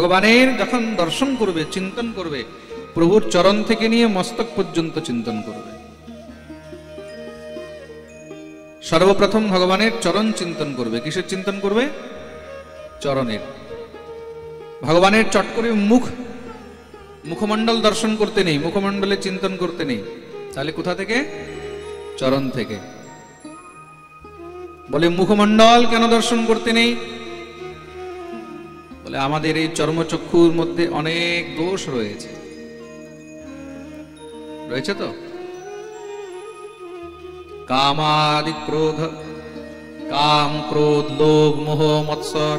ভগবানের যখন দর্শন করবে, চিন্তন করবে, প্রভুর চরণ থেকে নিয়ে মস্তক পর্যন্ত চিন্তন করবে। সর্বপ্রথম ভগবানের চরণ চিন্তন করবে। কিসের চিন্তন করবে? চরণের। ভগবানের চট করে মুখমণ্ডল দর্শন করতে নেই, মুখমণ্ডলে চিন্তন করতে নেই। তাহলে কোথা থেকে? চরণ থেকে। বলে মুখমণ্ডল কেন দর্শন করতে নেই? বলে আমাদের এই চর্মচক্ষুর মধ্যে অনেক দোষ রয়েছে। রয়েছে তো? কামাদি ক্রোধ, কাম ক্রোধ লোভ মোহ মৎসর,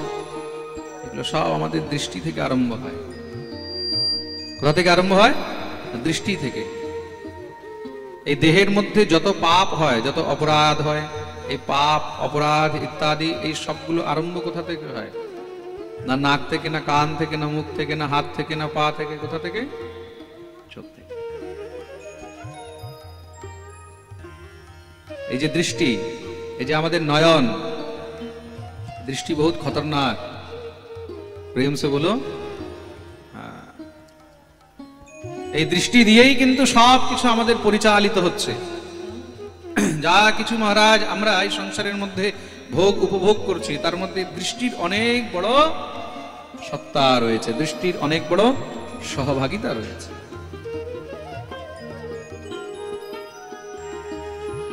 এগুলো সব আমাদের দৃষ্টি থেকে আরম্ভ হয়। কোথা থেকে আরম্ভ হয়? দৃষ্টি থেকে। এই দেহের মধ্যে যত পাপ হয়, যত অপরাধ হয়, এই পাপ অপরাধ ইত্যাদি এই সবগুলো আরম্ভ কোথা থেকে হয়? না নাক থেকে, না কান থেকে, না মুখ থেকে, না হাত থেকে, না পা থেকে। কোথা থেকে? চোখ থেকে। এই যে দৃষ্টি, এই যে আমাদের নয়ন, দৃষ্টি বহুত খতরনাক। প্রেম সে বলো। এই দৃষ্টি দিয়েই কিন্তু সব কিছু আমাদের পরিচালিত হচ্ছে। যা কিছু মহারাজ আমরা এই সংসারের মধ্যে ভোগ উপভোগ করছি, তার মধ্যে দৃষ্টির অনেক বড় সত্তা রয়েছে, দৃষ্টির অনেক বড় সহভাগিতা রয়েছে।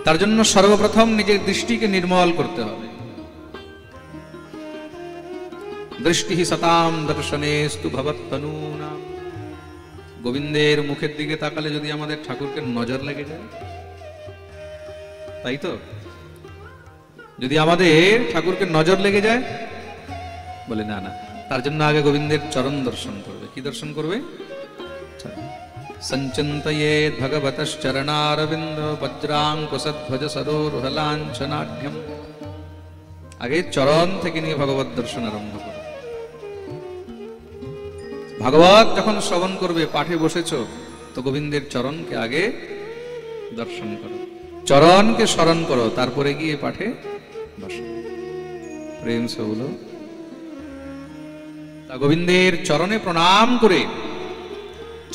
তার জন্য সর্বপ্রথম নিজের দৃষ্টিকে নির্মল করতে হবে। দৃষ্টি সতাম দর্শনেস্তু ভবত্তনূনা। গোবিন্দের মুখের দিকে তাকালে যদি আমাদের ঠাকুরকে নজর লেগে যায়, তাই তো? যদি আমাদের ঠাকুরকে নজর লেগে যায়, বলে না না, তার জন্য আগে গোবিন্দের চরণ দর্শন করবে। কি দর্শন করবে? সঞ্চিন্তয়েৎ ভগবতশ্চরণারবিন্দ বজ্রাঙ্কুশধ্বজ সরোরুহলাঞ্ছনাঢ্যম। আগে চরণ থেকে নিয়ে ভগবত দর্শন আরম্ভ করবে। ভাগবত যখন শ্রবণ করবে, পাঠে বসেছ, তো গোবিন্দের চরণকে আগে দর্শন করো, চরণকে স্মরণ করো, তারপরে গিয়ে পাঠে বসো। প্রেম সে বলো। তা গোবিন্দের চরণে প্রণাম করে,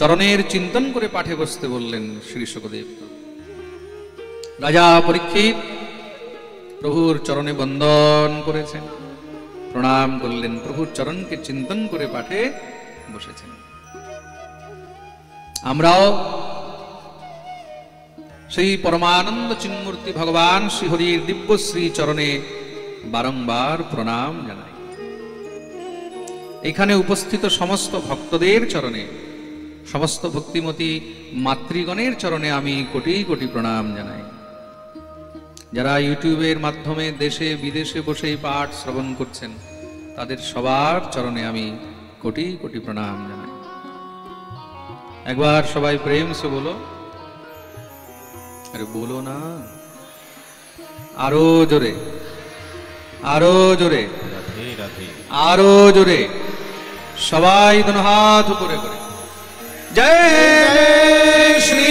চরণের চিন্তন করে পাঠে বসতে বললেন শ্রী শুকদেব। রাজা পরীক্ষিত প্রভুর চরণে বন্দন করেছেন, প্রণাম করলেন, প্রভুর চরণকে চিন্তন করে পাঠে বসেছেন। আমরাও সেই পরমানন্দ চিন্মূর্তি ভগবান শ্রীহরির দিব্য শ্রী চরণে বারংবার প্রণাম জানাই। এখানে উপস্থিত সমস্ত ভক্তদের চরণে, সমস্ত ভক্তিমতী মাতৃগণের চরণে আমি কোটি কোটি প্রণাম জানাই। যারা ইউটিউবের মাধ্যমে দেশে বিদেশে বসে এই পাঠ শ্রবণ করছেন, তাদের সবার চরণে আমি কোটি কোটি প্রণাম জানাই। একবার সবাই প্রেম সে বলো। আরে বলো না, আরো জোরে, আরো জোরে, আরো জোরে, সবাই দুনো হাত উপরে করে জয় শ্রী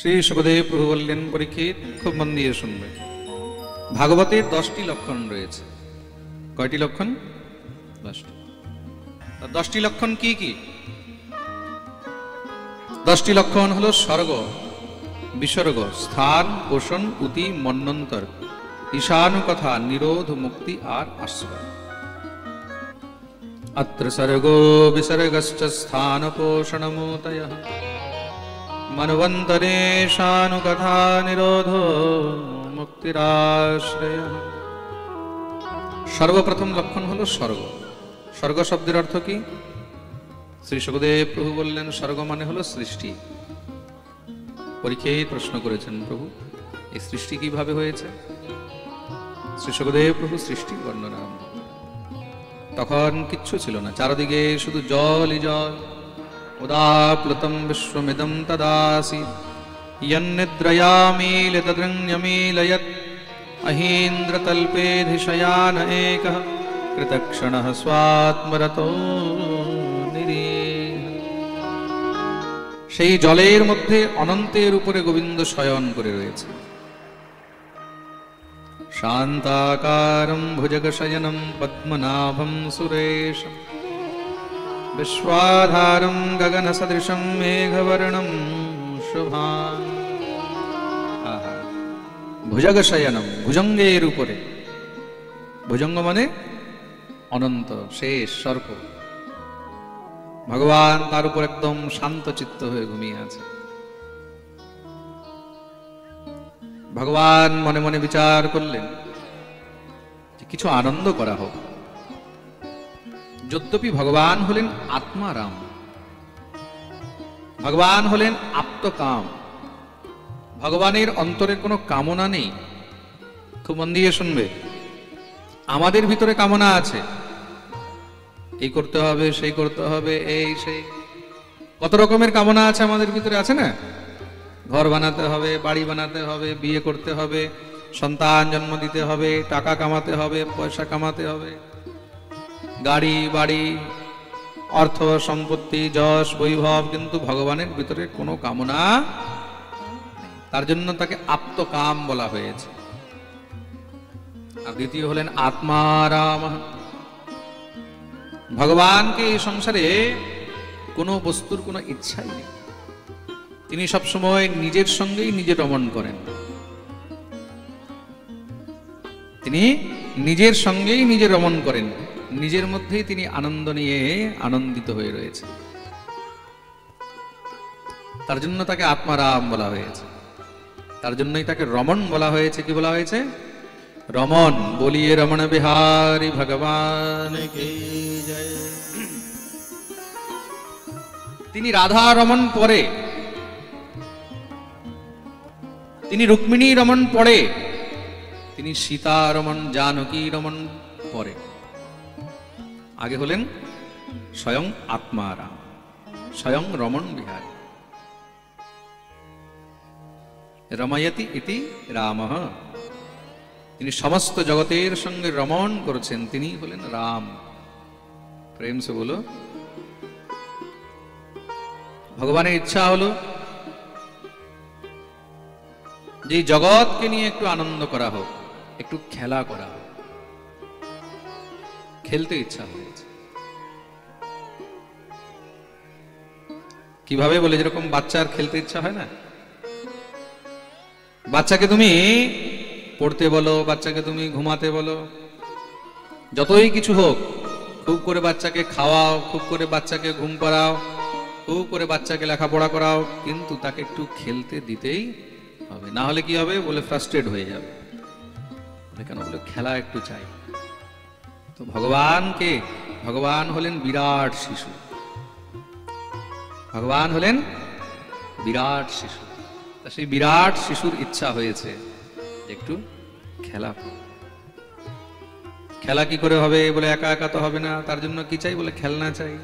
শ্রী শুকদেব প্রভু বললেন, পরীক্ষিত খুব মন দিয়ে শুনবে। ভাগবতের 10টি লক্ষণ রয়েছে। কয়টি লক্ষণ? 10টি। 10টি লক্ষণ কি কি? 10টি লক্ষণ হলো স্বর্গ, বিসর্গ, স্থান, পোষণ, উতি, মন্বন্তর, ঈশানু কথা, নিরোধ, মুক্তি আর আশ্রয়। অত্র সর্গো বিসর্গশ্চ স্থান পোষণমূতয়ঃ মন্বন্তরেশানু কথা নিরোধো মুক্তিরাশ্রয়ঃ। সর্বপ্রথম লক্ষণ হলো স্বর্গ। স্বর্গ শব্দের অর্থ কি? শ্রী শুকদেব প্রভু বললেন, স্বর্গ মানে হলো সৃষ্টি। পরীক্ষিত প্রশ্ন করেছেন, প্রভু এই সৃষ্টি কিভাবে হয়েছে? শ্রী শুকদেব প্রভু সৃষ্টির বর্ণনা। তখন কিচ্ছু ছিল না, চারদিকে শুধু জলই জল। উদাপ্লুতম বিশ্বমিদম তদাসীৎ यन्निद्रयामीलितदृङ्यमीलयत् अहीन्द्रतल्पेऽधिशयान एकः कृतक्षणः स्वात्मरतो निरीह। সেই জলের মধ্যে অনন্তের উপরে গোবিন্দ শয়ন করে রয়েছে। शान्ताकारं भुजगशयनं पद्मनाभं सुरेशं विश्वाधारं गगनसदृशं मेघवर्णं शुभांगं। भुजगशयनं, भुजंगेर उपरे, भुजंग माने अनंत शेष सर्प, भगवान तार ऊपर एकदम शांत चित्त हয়ে ঘুমিয়ে আছে। भगवान मने मने विचार करलें किछु आनंद करा होक। यद्यपि भगवान हलेन आत्माराम, भगवान हलेन आप्तकाम, भगवानेर अंतरे कोनो कामना नेই। खूब मन दिए शुनबे, आमादेर भितरे कामना आछे, এই করতে হবে সেই করতে হবে এই সেই কত রকমের কামনা আছে আমাদের ভিতরে, আছে না? घर बनाते হবে, বাড়ি বানাতে হবে, বিয়ে করতে হবে, সন্তান জন্ম দিতে হবে, টাকা কামাতে হবে, পয়সা কামাতে হবে, গাড়ি বাড়ি অর্থ সম্পত্তি যশ বৈভব, কিন্তু ভগবানের ভিতরে কোনো কামনা নেই। তার জন্য তাকে আপ্তকাম বলা হয়েছে। আর দ্বিতীয় হলেন আত্মারাম। ভগবানকে এই সংসারে কোনো বস্তুর কোনো ইচ্ছাই নেই, তিনি সব সময় নিজের সঙ্গেই নিজে রমণ করেন, তিনি নিজের সঙ্গেই নিজে রমণ করেন, নিজের মধ্যেই তিনি আনন্দ নিয়ে আনন্দিত হয়ে রয়েছে। তার জন্য তাকে আত্মারাম বলা হয়েছে, তার জন্যই তাকে রমণ বলা হয়েছে। কি বলা হয়েছে? রমণ। বলিয়ে রমণ বিহারী ভগবান কি জয়। তিনি রাধা রমণ পরে, তিনি রুক্মিণী রমণ পরে, তিনি সীতা রমণ জানকী রমণ পরে। আগে হলেন স্বয়ং আত্মারাম, স্বয়ং রমণ বিহারী। রময়তি ইতি রামঃ, তিনি সমস্ত জগতের সঙ্গে রমণ করেছেন, তিনি হলেন রাম। প্রেম সে বলো। ভগবানের ইচ্ছা হলো যে জগৎকে নিয়ে একটু আনন্দ করা হোক, একটু খেলা করা হোক। খেলতে ইচ্ছা হয়েছে। কিভাবে বলে? যেরকম বাচ্চার খেলতে ইচ্ছা হয় না, বাচ্চাকে তুমি পড়তে বলো, বাচ্চাকে তুমি ঘুমাতে বলো, যতই কিছু হোক, খুব করে বাচ্চাকে খাওয়াও, খুব করে বাচ্চাকে ঘুম পাড়াও, খুব করে বাচ্চাকে লেখাপড়া করাও, কিন্তু তাকে একটু খেলতে দিতেই হবে, না হলে কি হবে? বলে ফ্রাস্ট্রেট হয়ে যাবে। কেন? বলে খেলা একটু চাই। তো ভগবানকে, ভগবান হলেন বিরাট শিশু, ভগবান হলেন বিরাট শিশু। তা সেই বিরাট শিশুর ইচ্ছা হয়েছে একটু খেলা। খেলা কি করে হবে? বলে একা একা তো হবে না, তার জন্য কি চাই? বলে খেলনা চাই।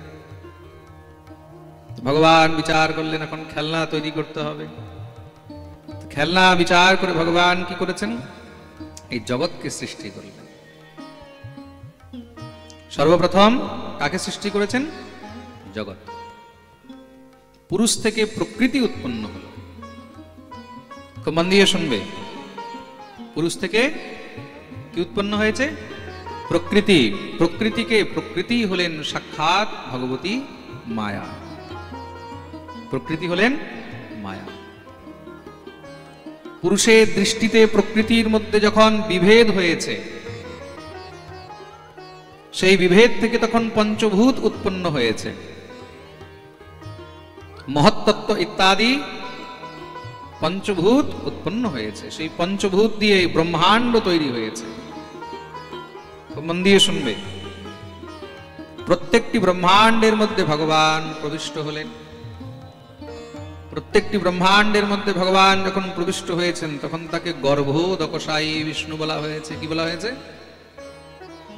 ভগবান বিচার করলেন এখন খেলনা তৈরি করতে হবে। খেলনা বিচার করে ভগবান কি করেছেন? এই জগৎকে সৃষ্টি করলেন। সর্বপ্রথম কাকে সৃষ্টি করেছেন? জগৎ। পুরুষ থেকে প্রকৃতি উৎপন্ন হলো। খুব মন দিয়ে শুনবে, পুরুষ থেকে কি উৎপন্ন হয়েছে? প্রকৃতি। প্রকৃতিকে, প্রকৃতি হলেন সাক্ষাৎ ভগবতী মায়া। প্রকৃতি হলেন মায়া। পুরুষের দৃষ্টিতে প্রকৃতির মধ্যে যখন বিভেদ হয়েছে, সেই বিভেদ থেকে তখন পঞ্চভূত উৎপন্ন হয়েছে, মহত্তত্ত্ব ইত্যাদি পঞ্চভূত উৎপন্ন হয়েছে। সেই পঞ্চভূত দিয়ে ব্রহ্মাণ্ড তৈরি হয়েছে। মন দিয়ে শুনবে, প্রত্যেকটি ব্রহ্মাণ্ডের মধ্যে ভগবান প্রবিষ্ট হলেন। প্রত্যেকটি ব্রহ্মাণ্ডের মধ্যে ভগবান যখন প্রবিষ্ট হয়েছেন, তখন তাকে গর্ভোদকশায়ী বিষ্ণু বলা হয়েছে। কি বলা হয়েছে?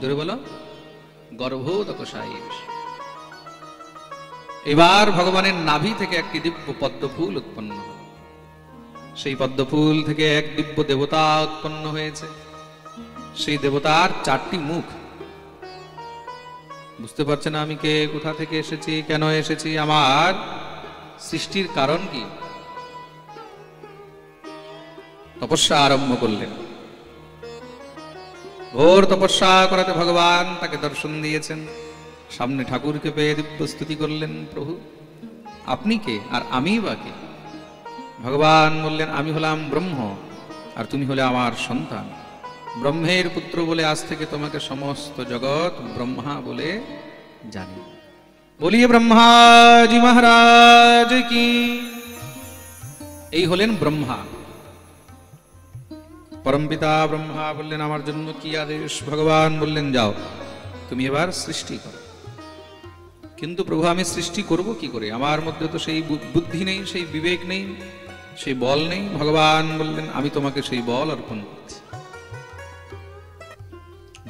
জোরে বলো। গর্ভোদকশায়ী বিষ্ণু। এবার ভগবানের নাভি থেকে একটি দিব্য পদ্মফুল উৎপন্ন হল। সেই পদ্মফুল থেকে এক দিব্য দেবতা উৎপন্ন হয়েছে। সেই দেবতার 4টি মুখ। বুঝতে পারছে না আমি কে, কোথা থেকে এসেছি, কেন এসেছি, আমার সৃষ্টির কারণ কি? তপস্যা আরম্ভ করলেন। ঘোর তপস্যা করাতে ভগবান তাকে দর্শন দিয়েছেন। সামনে ঠাকুরকে পেয়ে দিব্য স্তুতি করলেন, প্রভু আপনি কে আর আমি বা কে? ভগবান বললেন, আমি হলাম ব্রহ্ম আর তুমি হলে আমার সন্তান। ব্রহ্মের পুত্র বলে আজ থেকে তোমাকে সমস্ত জগৎ ব্রহ্মা বলে জানি। বলিয়ে ব্রহ্মাজি মহারাজ কি। এই হলেন ব্রহ্মা। পরমপিতা ব্রহ্মা বললেন, আমার জন্য কি আদেশ? ভগবান বললেন, যাও তুমি এবার সৃষ্টি করো। কিন্তু প্রভু আমি সৃষ্টি করব কি করে? আমার মধ্যে তো সেই বুদ্ধি নেই, সেই বিবেক নেই, সেই বল নেই। ভগবান বললেন, আমি তোমাকে সেই বল অর্পণ করছি।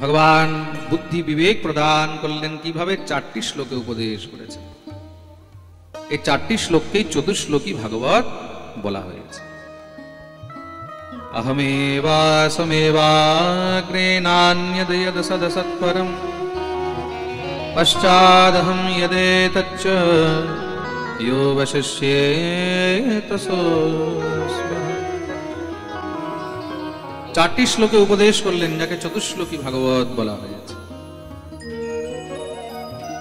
ভগবান বুদ্ধি বিবেক প্রদান করলেন কিভাবে? 4টি শ্লোকে উপদেশ করেছেন। এই 4টি শ্লোককেই 14 শ্লোকী ভাগবত বলা হয়েছে। अहमेवासमेवाग्रे नान्यद् सदसत्परं पश्चादहं यदेतच्च यो वशिष्येत सोऽस्मि। 4টি শ্লোকে উপদেশ করলেন, যাকে 14 শ্লোকী ভাগবত বলা হয়েছে।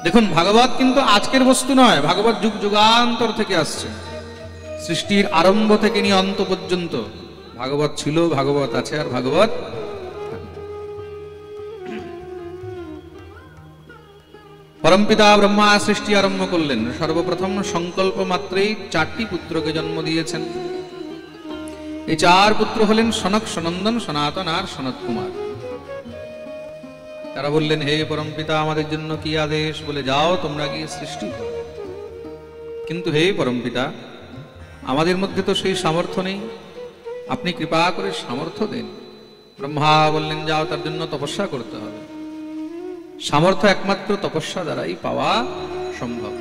দেখুন, ভাগবত কিন্তু আজকের বস্তু নয়। ভাগবত যুগ যুগান্তর থেকে আসছে। সৃষ্টির আরম্ভ থেকে নিয়ে অন্ত পর্যন্ত ভাগবত ছিল, ভাগবত আছে, আর ভাগবত পরমপিতা ব্রহ্মা সৃষ্টি আরম্ভ করলেন। সর্বপ্রথম সংকল্প মাত্রেই 4টি পুত্রকে জন্ম দিয়েছেন। এই 4 পুত্র হলেন সনক, সনন্দন, সনাতন আর সনত কুমার। তারা বললেন, হে পরমপিতা আমাদের জন্য কি আদেশ? বলে, যাও তোমরা গিয়ে সৃষ্টি করো। কিন্তু হে পরমপিতা আমাদের মধ্যে তো সেই সামর্থ্য নেই, আপনি কৃপা করে সামর্থ্য দেন। ব্রহ্মা বললেন, যাও তার জন্য তপস্যা করতে হবে। সামর্থ্য একমাত্র তপস্যা দ্বারাই পাওয়া সম্ভব।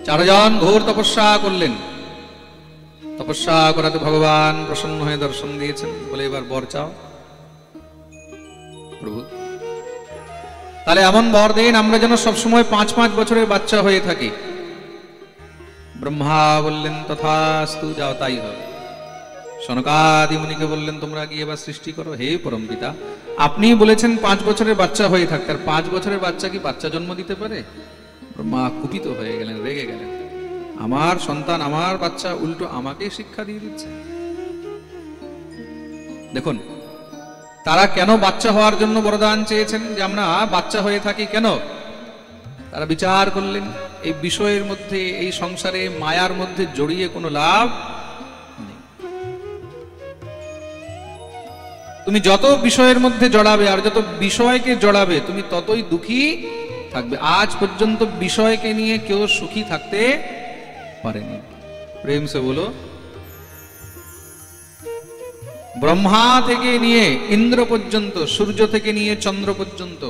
4 জন ঘোর তপস্যা করলেন। তপস্যা করাতে ভগবান প্রসন্ন হয়ে দর্শন দিয়েছেন। বলে, এবার বর চাও প্রভু। তাহলে এমন বর দেন আমরা যেন সবসময় 5-5 বছরের বাচ্চা হয়ে থাকি। ব্রহ্মা বললেন, তথাস্তু, যাও তাই হবে। সনকাদি মুনিকে বললেন, তোমরা গিয়ে এবার সৃষ্টি করো। হে পরমপিতা আপনি বলেছেন 5 বছরের বাচ্চা হয়ে থাকতে, আর 5 বছরের বাচ্চা কি বাচ্চা জন্ম দিতে পারে? ব্রহ্মা কুপিত হয়ে গেলেন, রেগে গেলেন। আমার সন্তান, আমার বাচ্চা উল্টো আমাকে শিক্ষা দিয়ে দিচ্ছে। দেখুন, তারা কেন বাচ্চা হওয়ার জন্য বরদান চেয়েছেন, যে আমরা বাচ্চা হয়ে থাকি কেন? তারা বিচার করলেন, এই বিষয়ের মধ্যে, এই সংসারে মায়ার মধ্যে জড়িয়ে কোনো লাভ নেই। তুমি যত বিষয়ের মধ্যে জড়াবে আর যত বিষয়কে জড়াবে তুমি ততই দুঃখী থাকবে। আজ পর্যন্ত বিষয়কে নিয়ে কেউ সুখী থাকতে পারেনি। প্রেম সে বলো। ব্রহ্মা থেকে নিয়ে ইন্দ্র পর্যন্ত, সূর্য থেকে নিয়ে চন্দ্র পর্যন্ত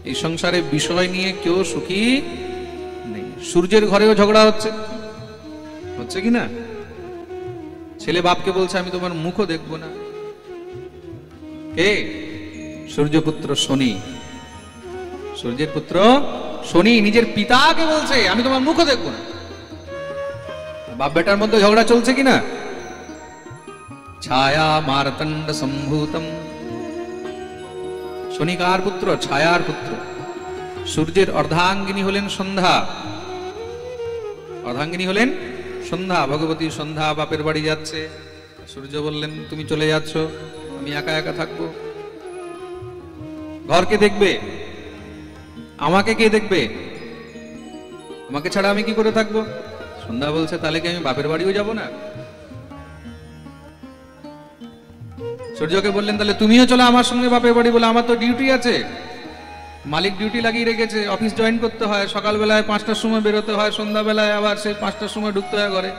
এই সংসারে বিষয় নিয়ে কেউ সুখী নেই। সূর্যের ঘরেও ঝগড়া হচ্ছে, হচ্ছে কি না? ছেলে বাপকে বলছে, আমি তোমার মুখও দেখবো না। কে? সূর্যপুত্র শনি। সূর্যের পুত্র শনি নিজের পিতাকে বলছে, আমি তোমার মুখও দেখবো না। বাপ বেটার মধ্যে ঝগড়া চলছে কিনা? ছায়া মারতণ্ড সম্ভূতম। শনি কার পুত্র? ছায়ার পুত্র। সূর্যের অর্ধাঙ্গিনী হলেন সন্ধ্যা। অর্ধাঙ্গিনী হলেন সন্ধ্যা। ভগবতী সন্ধ্যা বাপের বাড়ি যাচ্ছে। সূর্য বললেন, তুমি চলে যাচ্ছ, আমি একা একা থাকবো। ঘরকে দেখবে, আমাকে কে দেখবে? আমাকে ছাড়া আমি কি করে থাকবো? সন্ধ্যা বলছে, তাহলে কি আমি বাপের বাড়িও যাব না? সূর্যকে বললেন, তাহলে তুমিও চলো আমার সঙ্গে বাপের বাড়ি। বলে, আমার তো ডিউটি আছে, মালিক ডিউটি লাগিয়ে রেখেছে, অফিস জয়েন করতে হয়, সকালবেলায় 5টার সময় বেরোতে হয়, সন্ধ্যাবেলায় আবার সেই 5টার সময় ঢুকতে হয় ঘরে।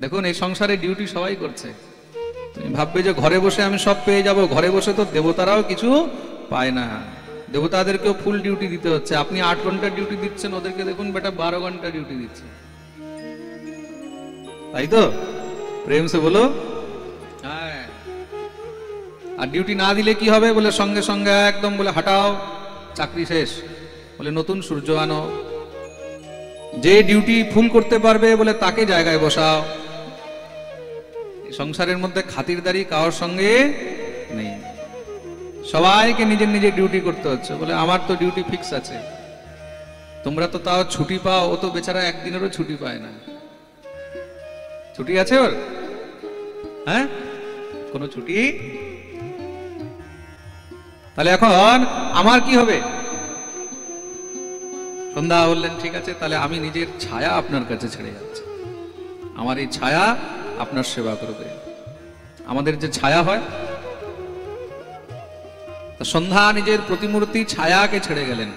দেখুন, এই সংসারে ডিউটি সবাই করছে। তুমি ভাববে যে ঘরে বসে আমি সব পেয়ে যাব। ঘরে বসে তো দেবতারাও কিছু পায় না। দেবতাদেরকেও ফুল ডিউটি দিতে হচ্ছে। আপনি 8 ঘন্টার ডিউটি দিচ্ছেন, ওদেরকে দেখুন বেটা 12 ঘন্টা ডিউটি দিচ্ছে, তাই তো? প্রেম সে বলো। হ্যাঁ, আর ডিউটি না দিলে কি হবে? বলে, সঙ্গে সঙ্গে একদম বলে হটাও, চাকরি শেষ। বলে, নতুন সূর্য আনো। যে ডিউটি ফুল করতে পারবে বলে তাকে জায়গায় বসাও। সংসারের মধ্যে খাতিরদারি কারোর সঙ্গে নেই। সবাইকে নিজের নিজের ডিউটি করতে হচ্ছে। বলে আমার তো ডিউটি ফিক্স আছে, তোমরা তো তাও ছুটি পাও, ও তো বেচারা একদিনেরও ছুটি পায় না। ছুটি আছে ওর? হ্যাঁ, কোনো ছুটি? তাহলে এখন আমার কি হবে? সন্ধ্যা বললেন ঠিক আছে, তাহলে আমি নিজের ছায়া আপনার কাছে ছেড়ে যাচ্ছি, আমার এই ছায়া আপনার সেবা করবে। আমাদের যে ছায়া হয়, সন্ধ্যা নিজের প্রতিমূর্তি ছায়াকে ছেড়ে গেলেন,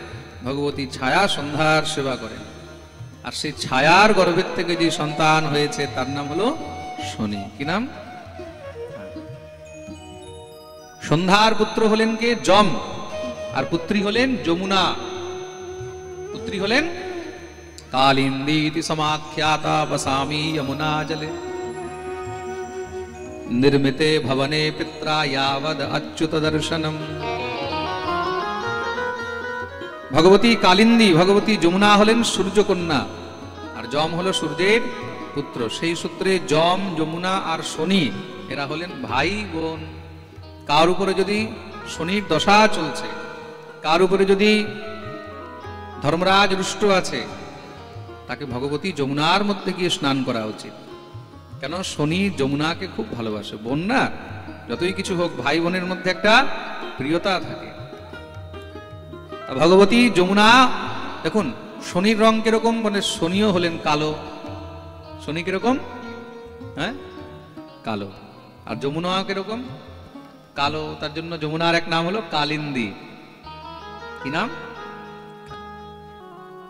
ভগবতী ছায়া সন্ধ্যার সেবা করেন। আর সেই ছায়ার গর্ভের থেকে যে সন্তান হয়েছে তার নাম হলো শনি। কি নাম? সন্ধ্যার পুত্র হলেন কে? যম। আর পুত্রী হলেন যমুনা। পুত্রী হলেন কালিন্দীতি সমাখ্যাতা বসামি যমুনা জলে निर्मिते भवने पित्रा यावद अच्युत दर्शनम। भगवती कालिंदी, भगवती যমুনা হলেন সূর্যকন্যা, আর যম হলো সূর্যের পুত্র। সেই সূত্রে যম, যমুনা আর শনি এরা হলেন ভাই বোন। কার উপরে যদি শনির দশা চলছে, কার উপরে যদি ধর্মরাজ রুষ্ট আছে, তাকে ভগবতী যমুনার মধ্যে গিয়ে স্নান করা উচিত। কেন? শনি যমুনাকে খুব ভালোবাসে। বোন না, যতই কিছু হোক ভাই বোনের মধ্যে একটা প্রিয়তা থাকে। ভগবতী যমুনা, দেখুন শনির রং কিরকম, মানে শনিও হলেন কালো। শনি কিরকম? হ্যাঁ, কালো। আর যমুনা কিরকম? কালো। তার জন্য যমুনার এক নাম হলো কালিন্দী। কি নাম?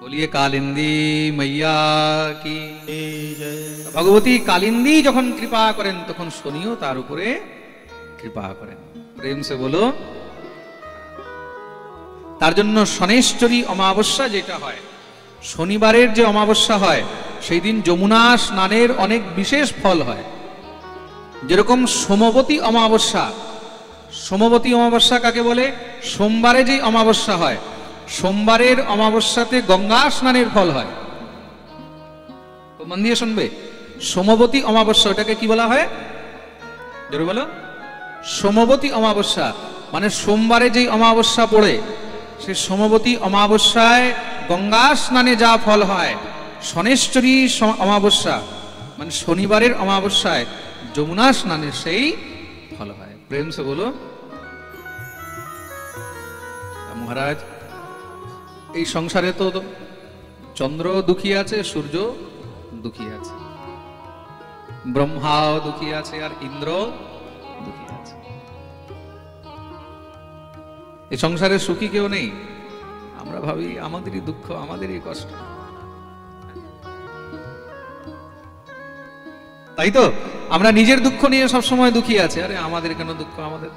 বলিয়ে কালিন্দী মাইয়া কি। ভগবতী কালিন্দী যখন কৃপা করেন তখন শনিও তার উপরে কৃপা করেন। প্রেম সে বলো। তার জন্য শনেশ্বরী অমাবস্যা যেটা হয়, শনিবারের যে অমাবস্যা হয়, সেই দিন যমুনা স্নানের অনেক বিশেষ ফল হয়। যেরকম সোমবতী অমাবস্যা, সোমবতী অমাবস্যা কাকে বলে? সোমবারে যে অমাবস্যা হয়, সোমবারের অমাবস্যাতে গঙ্গা স্নানের ফল হয়। তো মন দিয়ে শুনবে, সোমবতী অমাবস্যা, ওটাকে কি বলা হয়? জোরে বলো। সোমবতী অমাবস্যা মানে সোমবারে যে অমাবস্যা পড়ে, সেই সোমবতী অমাবস্যায় গঙ্গা স্নানে যা ফল হয়, শনেশ্বরী অমাবস্যা মানে শনিবারের অমাবস্যায় যমুনা স্নানের সেই ফল হয়। প্রেম সে বলো। মহারাজ, এই সংসারে তো চন্দ্র দুঃখী আছে, সূর্য দুঃখী আছে, ব্রহ্মাও দুঃখী আছে, আর ইন্দ্র দুঃখী আছে। এই সংসারে সুখী কেউ নেই। আমরা ভাবি আমাদেরই দুঃখ, আমাদেরই কষ্ট, তাই তো? আমরা নিজের দুঃখ নিয়ে সবসময় দুঃখী আছে। আরে আমাদের কেন দুঃখ? আমাদের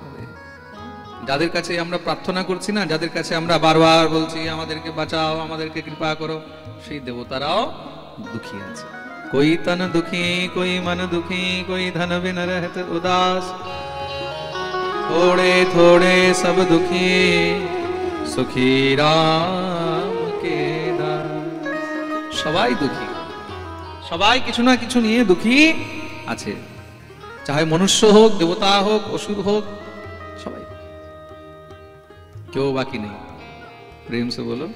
যাদের কাছে আমরা প্রার্থনা করছি না, যাদের কাছে আমরা বারবার বলছি আমাদেরকে বাঁচাও, আমাদেরকে কৃপা করো, সেই দেবতারাও দুঃখী আছে। कोई तन दुखी, कोई मन दुखी, कोई धन बिन रहत उदास, थोड़े थोड़े सब दुखी, सुखी राम के दास। সবাই দুঃখী, সবাই কিছু না কিছু নিয়ে দুঃখী আছে। চাহে মনুষ্য হোক, দেবতা হোক, অসুর হোক, সবাই, কেউ বাকি নেই। প্রেম সে বলো।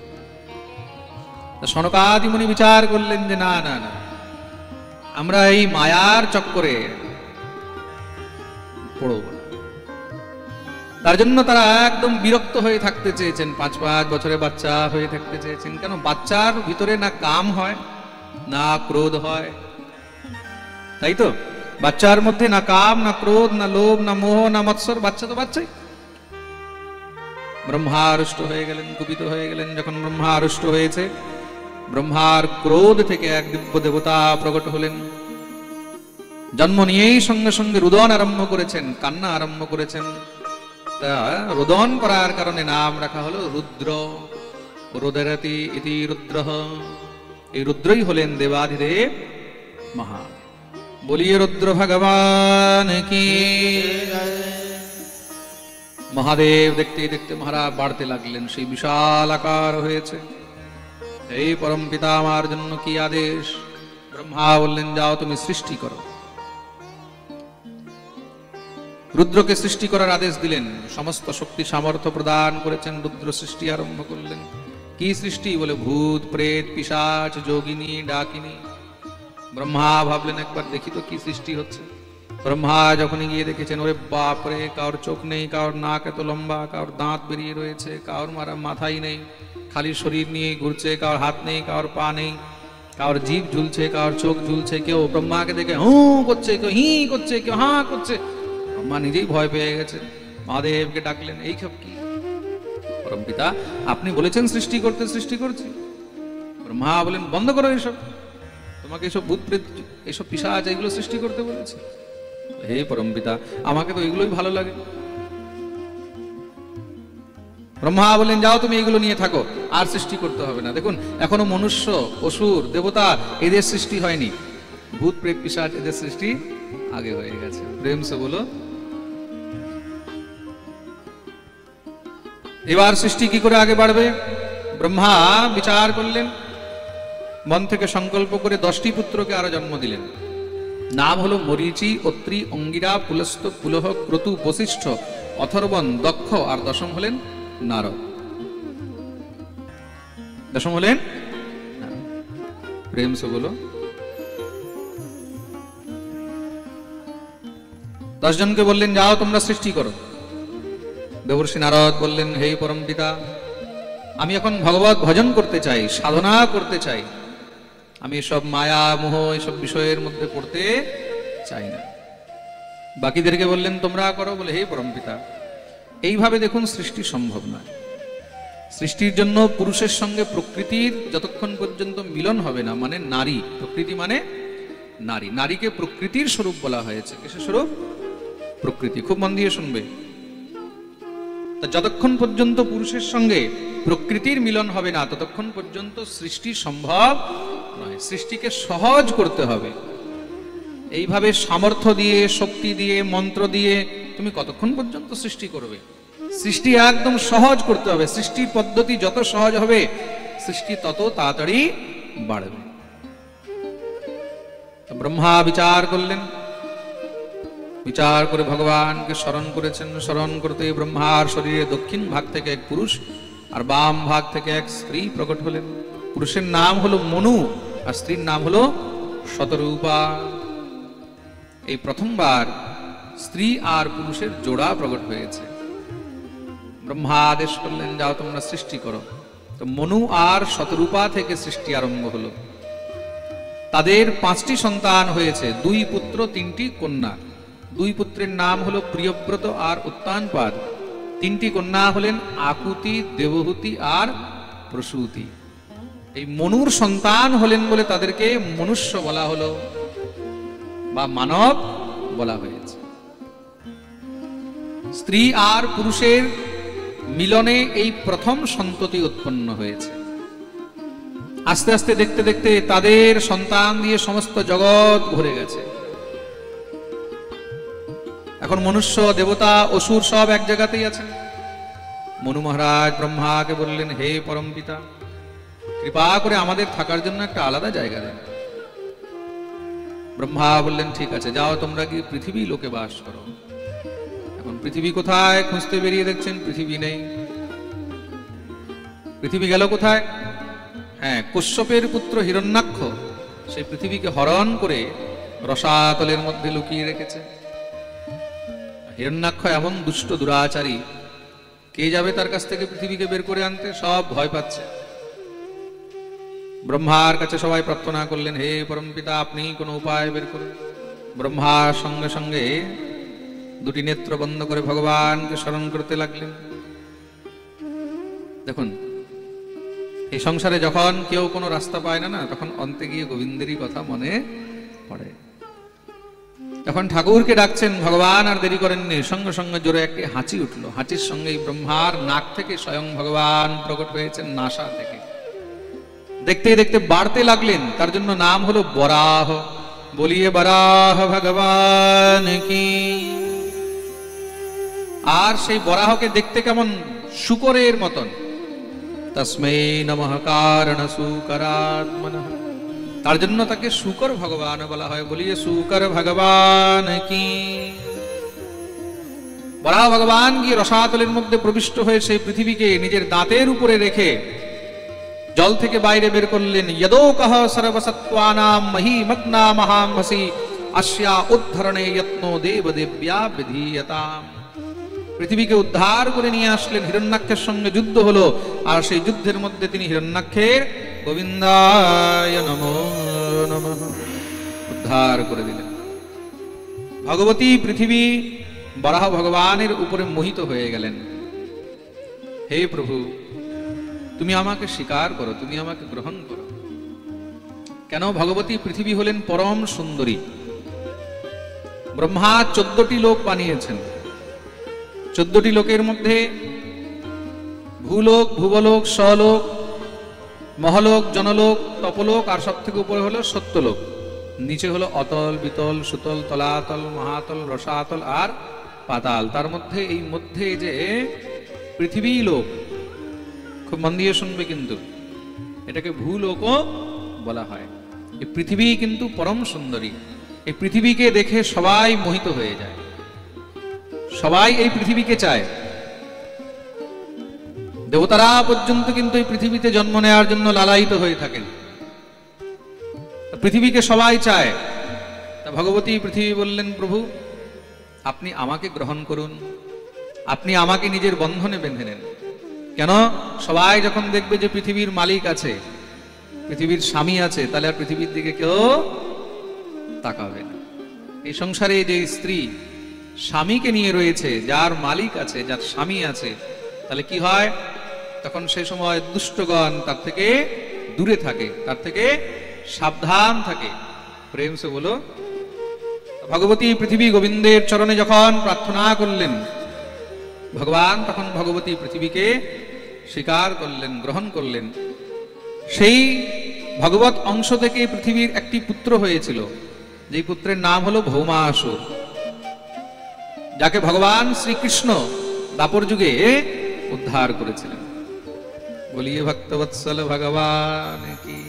সনকাদি মুনি বিচার করলেন যে না না না, আমরা এই মায়ার চক্করে পড়ব না। তার জন্য তারা একদম বিরক্ত হয়ে থাকতে চেয়েছেন। 5-5 বছরে বাচ্চা হয়ে থাকতে চেয়েছেন। কেন? বাচ্চার ভিতরে না কাম হয়, না ক্রোধ হয়, তাই তো? বাচ্চার মধ্যে না কাম, না ক্রোধ, না লোভ, না মোহ, না মৎসর। বাচ্চা তো বাচ্চাই। ব্রহ্মা রুষ্ট হয়ে গেলেন, কুপিত হয়ে গেলেন। যখন ব্রহ্মা রুষ্ট হয়েছে, ব্রহ্মার ক্রোধ থেকে এক দিব্য দেবতা প্রকট হলেন। জন্ম নিয়েই সঙ্গে সঙ্গে রুদন আরম্ভ করেছেন, কান্না আরম্ভ করেছেন। রোদন করার কারণে নাম রাখা হলো রুদ্র। রোদরতি ইতি রুদ্রঃ। এই রুদ্রই হলেন দেবাধিদেব মহা। বলিয়ে রুদ্র ভগবান কি। মহাদেব দেখতে দেখতে মহারাজ বাড়তে লাগলেন, সেই বিশাল আকার হয়েছে। এই পরম পিতা আমার জন্য কি আদেশ? ব্রহ্মা বললেন যাও তুমি সৃষ্টি করো। রুদ্রকে সৃষ্টি করার আদেশ দিলেন, সমস্ত শক্তি সামর্থ্য প্রদান করেছেন, রুদ্র সৃষ্টি আরম্ভ করলেন। কি সৃষ্টি? বলে ভূত প্রেত পিশাচ যোগিনী ডাকিনী। ব্রহ্মা ভাবলেন একবার দেখি তো কি সৃষ্টি হচ্ছে। ব্রহ্মা যখনই গিয়ে দেখেছেন, ওরে বাপরে, কারোর চোখ নেই, কারোর নাক এত লম্বা, কারোর দাঁত বেরিয়ে রয়েছে, কারোর মাথাই নেই, খালি শরীর নিয়ে ঘুরছে, কারোর হাত নেই, কারোর পা নেই, কারোর জিভ ঝুলছে, কারোর চোখ ঝুলছে। কেউ ব্রহ্মাকে দেখে হু করছে, কেউ হি করছে, কেউ হা করছে। ব্রহ্মা নিজেই ভয় পেয়ে গেছে, মহাদেবকে ডাকলেন, এই সব কি? পরমপিতা আপনি বলেছেন সৃষ্টি করতে, সৃষ্টি করছি। ব্রহ্মা বলেন বন্ধ করো এসব, তোমাকে এসব ভূত প্রেত এসব পিশাচ এগুলো সৃষ্টি করতে বলেছে। হে পরমপিতা আমাকে তো এগুলোই ভালো লাগে। ব্রহ্মা বলেন যাও তুমি এগুলো নিয়ে থাকো, আর সৃষ্টি করতে হবে না। দেখুন এখনো মনুষ্য অসুর দেবতা এদের সৃষ্টি হয়নি, ভূত প্রেত পিশাচ এদের সৃষ্টি আগে হয়ে গেছে। প্রেম সে বলো। এবার সৃষ্টি কি করে আগে বাড়বে? ব্রহ্মা বিচার করলেন, মন থেকে সংকল্প করে 10টি পুত্রকে আরো জন্ম দিলেন। নাম হলো মরীচি, অত্রি, অঙ্গিরা, পুলস্ত, পুলহ, ক্রতু, বশিষ্ঠ, অথর্বণ, দক্ষ, আর দশম হলেন নারদ। দশম হলেন প্রেম সে বলো। 10 জনকে বললেন যাও তোমরা সৃষ্টি করো। দেবর্ষি নারদ বললেন হে পরমপিতা আমি এখন ভগবত ভজন করতে চাই, সাধনা করতে চাই, আমি সব মায়া মোহ এসব বিষয়ের মধ্যে পড়তে চাই না। বাকিদেরকে বললেন তোমরা করো। বলে হে পরমপিতা এইভাবে দেখুন সৃষ্টি সম্ভব নয়। সৃষ্টির জন্য পুরুষের সঙ্গে প্রকৃতির যতক্ষণ পর্যন্ত মিলন হবে না, মানে নারী, প্রকৃতি মানে নারী, নারীকে প্রকৃতির স্বরূপ বলা হয়েছে। কিসের স্বরূপ? প্রকৃতি। খুব মন দিয়ে শুনবে। যতক্ষণ পর্যন্ত পুরুষের সঙ্গে প্রকৃতির মিলন হবে না ততক্ষণ পর্যন্ত সৃষ্টি সম্ভব নয়। সৃষ্টিকে সহজ করতে হবে। এইভাবে সামর্থ্য দিয়ে, শক্তি দিয়ে, মন্ত্র দিয়ে তুমি কতক্ষণ পর্যন্ত সৃষ্টি করবে? সৃষ্টি একদম সহজ করতে হবে। সৃষ্টির পদ্ধতি যত সহজ হবে সৃষ্টি তত তাড়াতাড়ি বাড়বে। ব্রহ্মা বিচার করলেন, বিচার করে ভগবানকে স্মরণ করেছেন। স্মরণ করতে ব্রহ্মার শরীরে দক্ষিণ ভাগ থেকে এক পুরুষ আর বাম ভাগ থেকে এক স্ত্রী প্রকট হলেন। পুরুষের নাম হলো মনু আর স্ত্রীর নাম হলো শতরূপা। এই প্রথমবার স্ত্রী আর পুরুষের জোড়া প্রকট হয়েছে। ব্রহ্মা আদেশ করলেন যাও তোমরা সৃষ্টি করো। তো মনু আর শতরূপা থেকে সৃষ্টি আরম্ভ হলো। তাদের 5টি সন্তান হয়েছে, 2 পুত্র 3টি কন্যা। 2 পুত্রের নাম হলো প্রিয়ব্রত আর উত্তানপাদ। 3টি কন্যা হলেন আকুতি, দেবহূতি আর প্রসূতি। এই মনুর সন্তান হলেন বলে তাদেরকে মনুষ্য বলা হলো বা মানব বলা হয়েছে। স্ত্রী আর পুরুষের মিলনে এই প্রথম সন্ততি উৎপন্ন হয়েছে। আস্তে আস্তে দেখতে দেখতে তাদের সন্তান দিয়ে সমস্ত জগৎ ভরে গেছে। এখন মনুষ্য, দেবতা, অসুর সব এক জায়গাতেই আছেন। মনু মহারাজ ব্রহ্মাকে বললেন হে পরমপিতা কৃপা করে আমাদের থাকার জন্য একটা আলাদা জায়গা দেন। ব্রহ্মা বললেন ঠিক আছে, যাও তোমরা গিয়ে পৃথিবী লোকে বাস করো। এখন পৃথিবী কোথায় খুঁজতে বেরিয়ে দেখছেন পৃথিবী নেই। পৃথিবী গেল কোথায়? হ্যাঁ, কশ্যপের পুত্র হিরণ্যাক্ষ সেই পৃথিবীকে হরণ করে রসাতলের মধ্যে লুকিয়ে রেখেছে। হিরণ্যাক্ষ এমন দুষ্ট দুরাচারী, কে যাবে তার কাছ থেকে পৃথিবীকে বের করে আনতে? সব ভয় পাচ্ছে। ব্রহ্মার কাছে সবাই প্রার্থনা করলেন হে পরমপিতা আপনি কোনো উপায় বের করুন। ব্রহ্মার সঙ্গে সঙ্গে 2টি নেত্র বন্ধ করে ভগবানকে স্মরণ করতে লাগলেন। দেখুন এই সংসারে যখন কেউ কোনো রাস্তা পায় না, তখন অন্তে গিয়ে গোবিন্দেরই কথা মনে পড়ে। যখন ঠাকুরকে ডাকছেন ভগবান আর দেরি করেননি, সঙ্গে সঙ্গে জোরে একটি হাঁচি উঠলো। হাঁচির সঙ্গে ব্রহ্মার নাক থেকে স্বয়ং ভগবান প্রকট হয়েছেন নাসা থেকে। দেখতে দেখতে বাড়তে লাগলেন, তার জন্য নাম হলো বরাহ। বলিয়ে বরাহ ভগবান কি। আর সেই বরাহকে দেখতে কেমন? শূকরের মতন। তস্मै নমঃ কারণ শূকরাত্মনঃ, তার জন্য তাকে শূকর ভগবান বলা হয়। বলিয়ে শূকর ভগবান কি। বরাহ ভগবান গিয়ে রসাতলের মধ্যে প্রবিষ্ট হয়ে সেই পৃথিবীকে নিজের দাঁতের উপরে রেখে জল থেকে বাইরে বের করলেন। যদোকহ সর্বসত্ত্বানাম মহিমগ্না মহাম্ভসি अस्या উদ্ধরণে যত্ন দেবদেব্যা বিধীয়তাম। পৃথিবীকে উদ্ধার করে নিয়ে আসলেন। হিরণ্যাক্ষের সঙ্গে যুদ্ধ হলো, আর সেই যুদ্ধের মধ্যে তিনি হিরণ্যাক্ষের গোবিন্দায় নমো নমঃ উদ্ধার করে দিলেন। ভগবতী পৃথিবী বরাহ ভগবানের উপরে মোহিত হয়ে গেলেন। হে প্রভু, তুমি আমাকে স্বীকার করো, তুমি আমাকে গ্রহণ করো। কেন? ভগবতী পৃথিবী হলেন পরম সুন্দরী। ব্রহ্মা 14টি লোক বানিয়েছেন। 14টি লোকের মধ্যে ভূলোক, ভুবলোক, স্বলোক, মহলোক, জনলোক, তপলোক, আর সব থেকে উপরে হলো সত্যলোক। নিচে হলো অতল, বিতল, সুতল, তলাতল, মহাতল, রসাতল আর পাতাল। তার মধ্যে এই মধ্যে যে পৃথিবী লোক, খুব মন দিয়ে শুনবে কিন্তু, এটাকে ভূলোকও বলা হয়। এই পৃথিবী কিন্তু পরম সুন্দরী। এই পৃথিবীকে দেখে সবাই মোহিত হয়ে যায়, সবাই এই পৃথিবীকে চায়। দেবতারা পর্যন্ত কিন্তু এই পৃথিবীতে জন্ম নেওয়ার জন্য লালায়িত হয়ে থাকেন। পৃথিবীকে সবাই চায়। তা ভগবতী পৃথিবী বললেন, প্রভু আপনি আমাকে গ্রহণ করুন, আপনি আমাকে নিজের বন্ধনে বেঁধে নেন। কেন? সবাই যখন দেখবে যে পৃথিবীর মালিক আছে, পৃথিবীর স্বামী আছে, তাহলে আর পৃথিবীর দিকে কেউ তাকাবে না। এই সংসারে যে স্ত্রী স্বামীকে নিয়ে রয়েছে, যার মালিক আছে, যার স্বামী আছে, তাহলে কি হয়? তখন সে সময় দুষ্টগণ তার থেকে দূরে থাকে, তার থেকে সাবধান থাকে। প্রেম সে বলো। ভগবতী পৃথিবী গোবিন্দের চরণে যখন প্রার্থনা করলেন, ভগবান তখন ভগবতী পৃথিবীকে স্বীকার করলেন, গ্রহণ করলেন। সেই ভগবত অংশ থেকে পৃথিবীর একটি পুত্র হয়েছিল, যেই পুত্রের নাম হলো ভৌমাসুর, যাকে ভগবান শ্রীকৃষ্ণ দাপর যুগে উদ্ধার করেছিলেন। বলিয়ে ভক্তবৎসল ভগবান কি।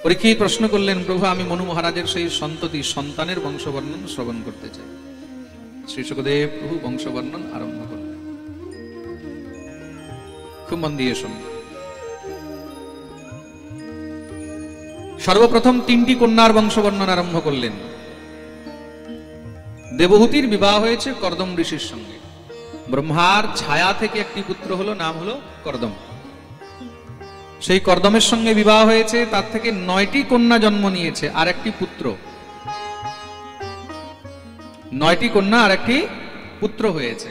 পরীক্ষিত প্রশ্ন করলেন, প্রভু আমি মনু মহারাজের সেই সন্ততি সন্তানের বংশবর্ণন শ্রবণ করতে চাই। শ্রী শুকদেব প্রভু বংশবর্ণন আরম্ভ করলেন। খুব মন দিয়ে শুনুন। সর্বপ্রথম 3টি কন্যার বংশবর্ণন আরম্ভ করলেন। দেবহূতির বিবাহ হয়েছে কর্দম ঋষির সঙ্গে। ব্রহ্মার ছায়া থেকে একটি পুত্র হলো, নাম হলো কর্দম। সেই কর্দমের সঙ্গে বিবাহ হয়েছে, তার থেকে 9টি কন্যা জন্ম নিয়েছে, আর একটি পুত্র। 9টি কন্যা আর একটি পুত্র হয়েছে।